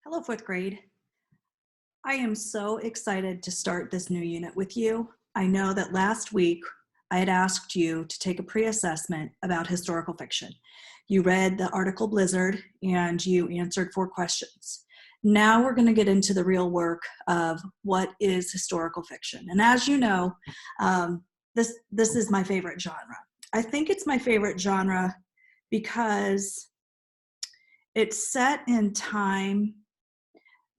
Hello, fourth grade. I am so excited to start this new unit with you. I know that last week I had asked you to take a pre-assessment about historical fiction. You read the article Blizzard and you answered 4 questions. Now we're going to get into the real work of what is historical fiction. And as you know, this is my favorite genre. I think it's my favorite genre because it's set in time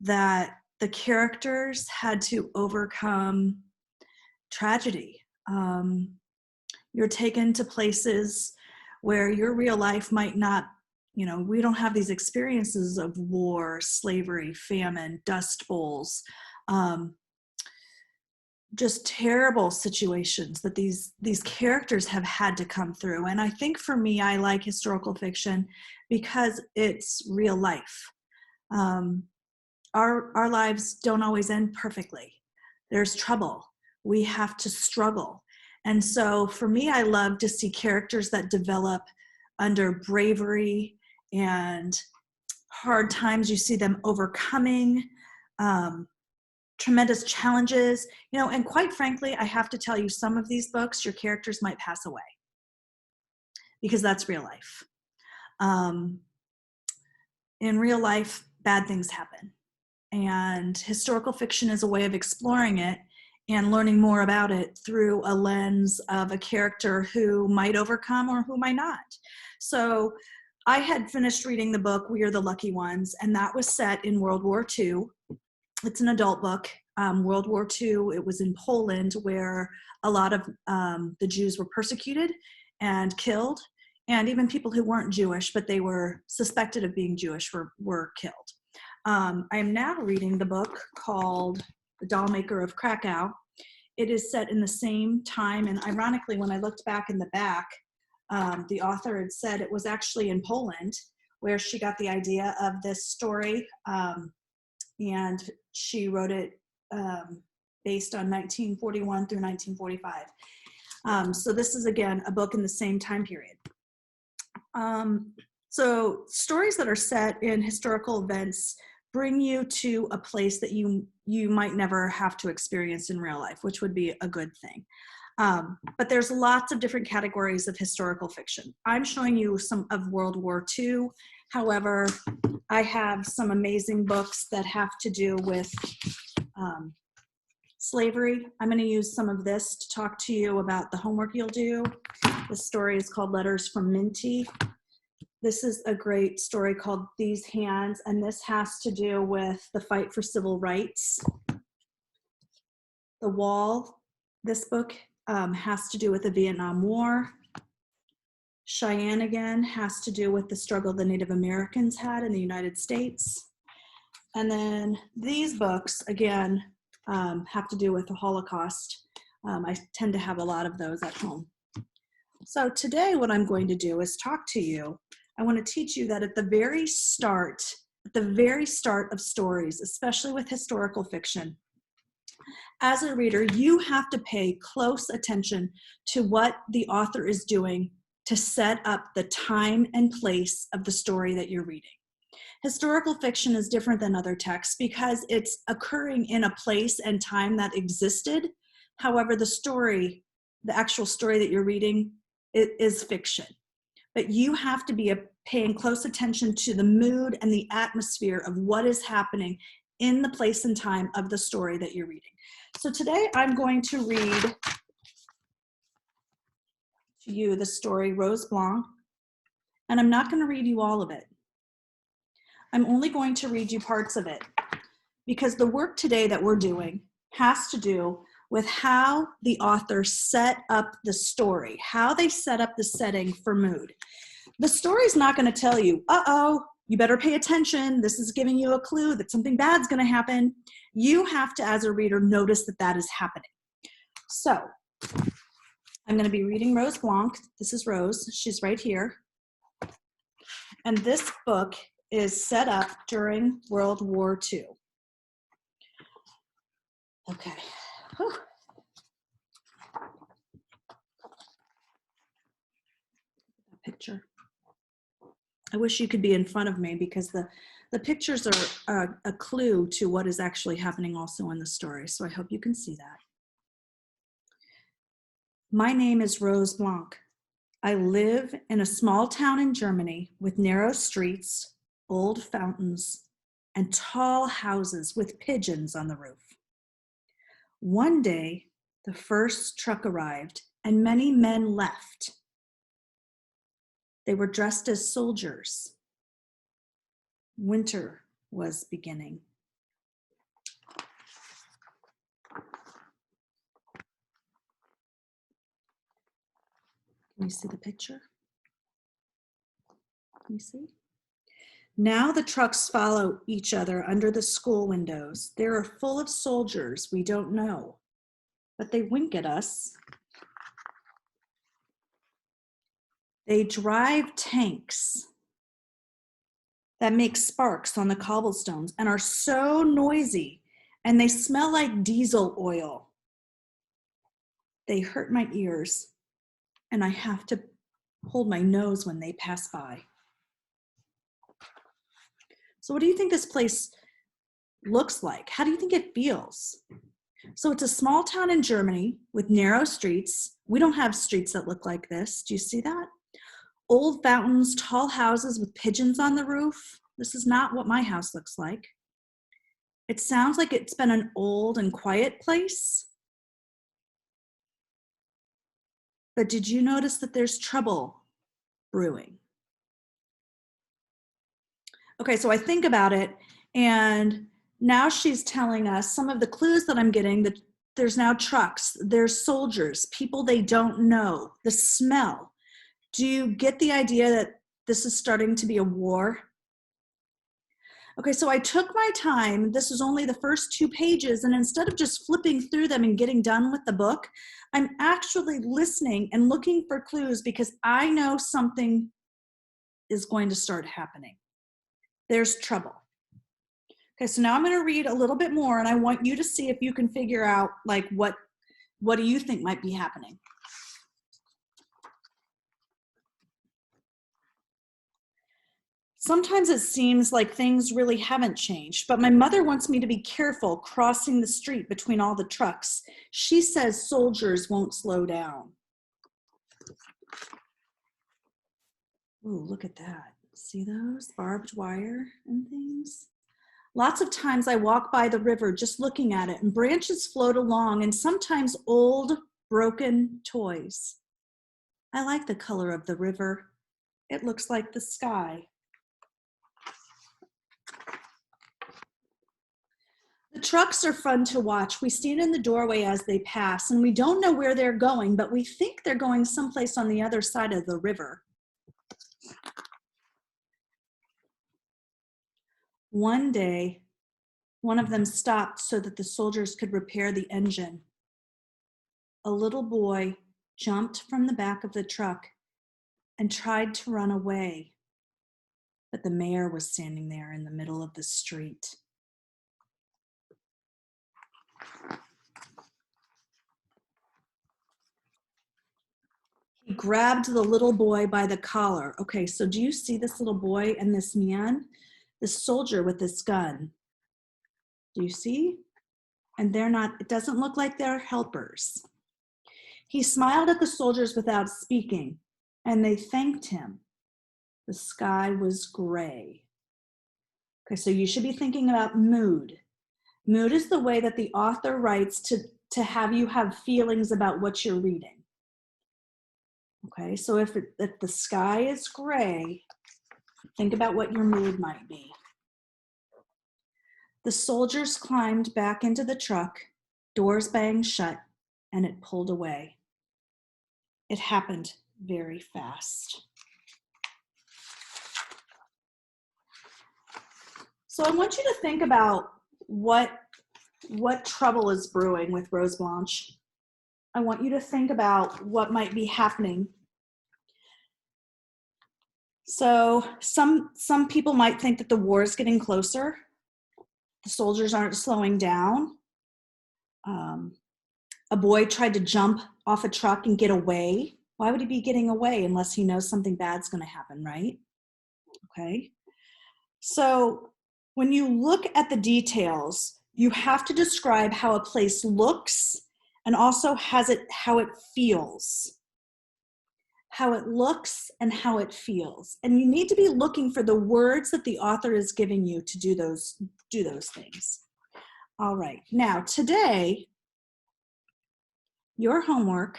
that the characters had to overcome tragedy. You're taken to places where your real life might not, we don't have these experiences of war, slavery, famine, dust bowls, just terrible situations that these characters have had to come through. And I think for me, I like historical fiction because it's real life. Our lives don't always end perfectly. There's trouble. We have to struggle. And so for me, I love to see characters that develop under bravery and hard times. You see them overcoming tremendous challenges, and quite frankly, I have to tell you, some of these books, your characters might pass away because that's real life. In real life, bad things happen. And historical fiction is a way of exploring it and learning more about it through a lens of a character who might overcome or who might not. So I had finished reading the book, We Are the Lucky Ones, and that was set in World War II. It's an adult book. World War II, it was in Poland, where a lot of the Jews were persecuted and killed, and even people who weren't Jewish, but they were suspected of being Jewish, were killed. I am now reading the book called The Dollmaker of Krakow. It is set in the same time, and ironically, when I looked back in the back, the author had said it was actually in Poland where she got the idea of this story, and she wrote it based on 1941 through 1945. So this is, again, a book in the same time period. So stories that are set in historical events bring you to a place that you might never have to experience in real life, which would be a good thing. But there's lots of different categories of historical fiction. I'm showing you some of World War II. However, I have some amazing books that have to do with slavery. I'm going to use some of this to talk to you about the homework you'll do. This story is called Letters from Minty. This is a great story called These Hands, and this has to do with the fight for civil rights. The Wall, this book has to do with the Vietnam War. Cheyenne, again, has to do with the struggle the Native Americans had in the United States. And then these books, again, have to do with the Holocaust. I tend to have a lot of those at home. So today what I'm going to do is talk to you. I want to teach you that at the very start of stories, especially with historical fiction, as a reader, you have to pay close attention to what the author is doing to set up the time and place of the story that you're reading. Historical fiction is different than other texts because it's occurring in a place and time that existed. However, the actual story that you're reading is fiction. But you have to be paying close attention to the mood and the atmosphere of what is happening in the place and time of the story that you're reading. So today I'm going to read to you the story Rose Blanc, and I'm not going to read you all of it. I'm only going to read you parts of it because the work today that we're doing has to do with how the author set up the story, how they set up the setting for mood. The story's not going to tell you, you better pay attention. This is giving you a clue that something bad's going to happen. You have to, as a reader, notice that that is happening. So I'm going to be reading Rose Blanc. This is Rose. She's right here. And this book is set up during World War II. Okay. Whew. Picture. I wish you could be in front of me because the pictures are a clue to what is actually happening also in the story. So I hope you can see that. My name is Rose Blanc. I live in a small town in Germany with narrow streets, old fountains, and tall houses with pigeons on the roof. One day, the first truck arrived and many men left. They were dressed as soldiers. Winter was beginning. Can you see the picture? Can you see? Now the trucks follow each other under the school windows. They are full of soldiers we don't know, but they wink at us. They drive tanks that make sparks on the cobblestones and are so noisy, and they smell like diesel oil. They hurt my ears, and I have to hold my nose when they pass by. So what do you think this place looks like? How do you think it feels? So it's a small town in Germany with narrow streets. We don't have streets that look like this. Do you see that? Old fountains, tall houses with pigeons on the roof. This is not what my house looks like. It sounds like it's been an old and quiet place. But did you notice that there's trouble brewing? Okay, so I think about it, and now she's telling us some of the clues that I'm getting, that there's now trucks, there's soldiers, people they don't know, the smell. Do you get the idea that this is starting to be a war? Okay, so I took my time. This was only the first 2 pages, and instead of just flipping through them and getting done with the book, I'm actually listening and looking for clues because I know something is going to start happening. There's trouble. Okay, so now I'm going to read a little bit more, and I want you to see if you can figure out, like, what do you think might be happening? Sometimes it seems like things really haven't changed, but my mother wants me to be careful crossing the street between all the trucks. She says soldiers won't slow down. Ooh, look at that. See those? Barbed wire and things. Lots of times I walk by the river just looking at it, and branches float along, and sometimes old, broken toys. I like the color of the river. It looks like the sky. The trucks are fun to watch. We stand in the doorway as they pass, and we don't know where they're going, but we think they're going someplace on the other side of the river. One day, one of them stopped so that the soldiers could repair the engine. A little boy jumped from the back of the truck and tried to run away, but the mayor was standing there in the middle of the street. He grabbed the little boy by the collar. Okay, so do you see this little boy and this man? This soldier with this gun. Do you see? And they're not, it doesn't look like they're helpers. He smiled at the soldiers without speaking, and they thanked him. The sky was gray. Okay, so you should be thinking about mood. Mood is the way that the author writes to have you have feelings about what you're reading. Okay, so if the sky is gray, think about what your mood might be. The soldiers climbed back into the truck, doors banged shut, and it pulled away. It happened very fast. So I want you to think about what trouble is brewing with Rose Blanche. I want you to think about what might be happening. So some people might think that the war is getting closer. The soldiers aren't slowing down. A boy tried to jump off a truck and get away. Why would he be getting away unless he knows something bad's going to happen, right? okay? So when you look at the details, you have to describe how a place looks and also how it feels. How it looks and how it feels. And you need to be looking for the words that the author is giving you to do those things. All right, now today, your homework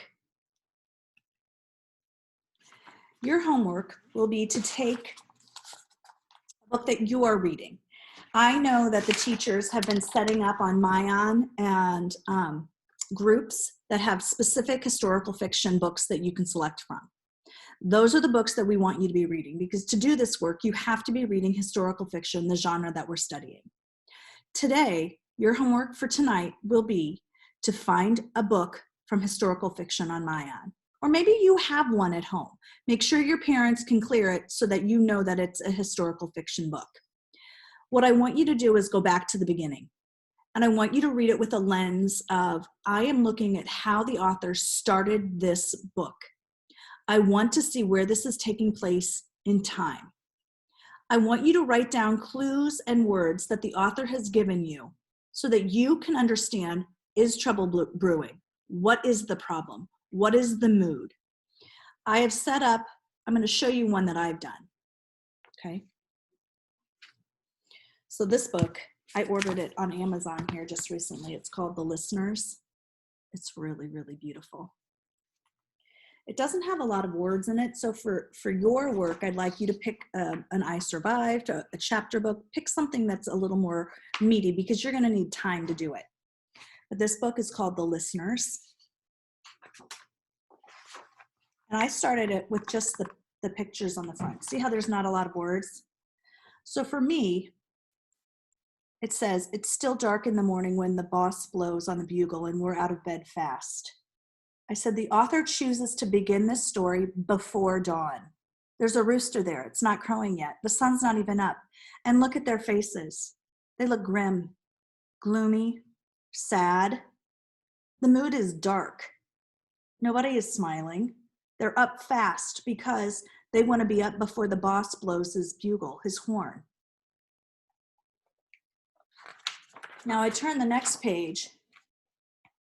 will be to take a book that you are reading. I know that the teachers have been setting up on Mayan and groups that have specific historical fiction books that you can select from. Those are the books that we want you to be reading, because to do this work, you have to be reading historical fiction, the genre that we're studying. Today, your homework for tonight will be to find a book from historical fiction on Mayan. Or maybe you have one at home. Make sure your parents can clear it so that you know that it's a historical fiction book. What I want you to do is go back to the beginning. And I want you to read it with a lens of, I am looking at how the author started this book. I want to see where this is taking place in time. I want you to write down clues and words that the author has given you so that you can understand, is trouble brewing? What is the problem? What is the mood? I have set up, I'm going to show you one that I've done. Okay. So this book, I ordered it on Amazon here just recently. It's called The Listeners. It's really, really beautiful. It doesn't have a lot of words in it, so for your work, I'd like you to pick an I Survived, a chapter book. Pick something that's a little more meaty because you're going to need time to do it. But this book is called The Listeners. And I started it with just the pictures on the front. See how there's not a lot of words? So for me, it says, it's still dark in the morning when the boss blows on the bugle and we're out of bed fast. I said, the author chooses to begin this story before dawn. There's a rooster there. It's not crowing yet. The sun's not even up. And look at their faces. They look grim, gloomy, sad. The mood is dark. Nobody is smiling. They're up fast because they want to be up before the boss blows his bugle, his horn. Now I turn the next page,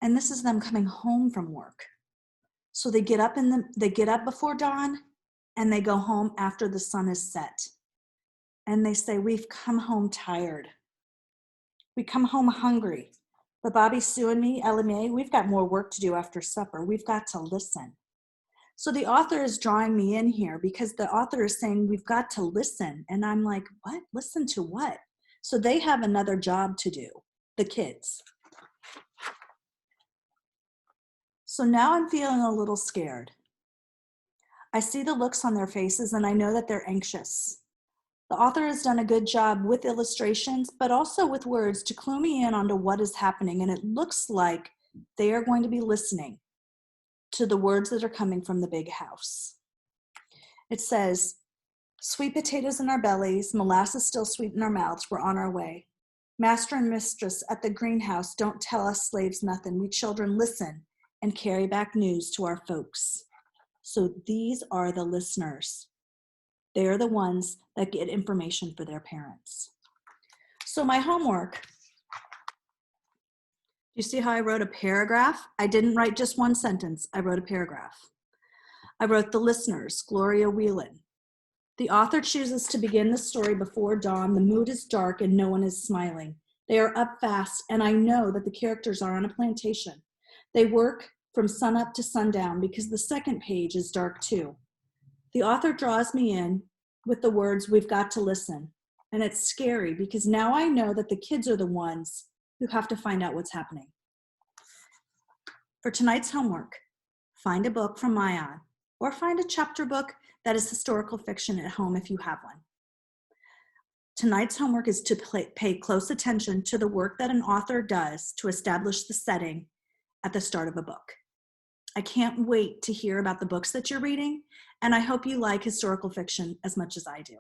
and this is them coming home from work. So they get up before dawn, and they go home after the sun is set. And they say, we've come home tired. We come home hungry. But Bobby, Sue, and me, Ella Mae, we've got more work to do after supper. We've got to listen. So the author is drawing me in here because the author is saying, we've got to listen. And I'm like, what? Listen to what? So they have another job to do, the kids. So now I'm feeling a little scared. I see the looks on their faces and I know that they're anxious. The author has done a good job with illustrations, but also with words to clue me in onto what is happening. And it looks like they are going to be listening to the words that are coming from the big house. It says, sweet potatoes in our bellies, molasses still sweet in our mouths, we're on our way. Master and mistress at the greenhouse don't tell us slaves nothing. We children listen and carry back news to our folks. So these are the listeners. They are the ones that get information for their parents. So my homework, you see how I wrote a paragraph? I didn't write just one sentence, I wrote a paragraph. I wrote the listeners, Gloria Whelan. The author chooses to begin the story before dawn. The mood is dark and no one is smiling. They are up fast, and I know that the characters are on a plantation. They work from sunup to sundown because the second page is dark too. The author draws me in with the words, we've got to listen. And it's scary because now I know that the kids are the ones who have to find out what's happening. For tonight's homework, find a book from Mayan or find a chapter book that is historical fiction at home if you have one. Tonight's homework is to pay close attention to the work that an author does to establish the setting at the start of a book. I can't wait to hear about the books that you're reading, and I hope you like historical fiction as much as I do.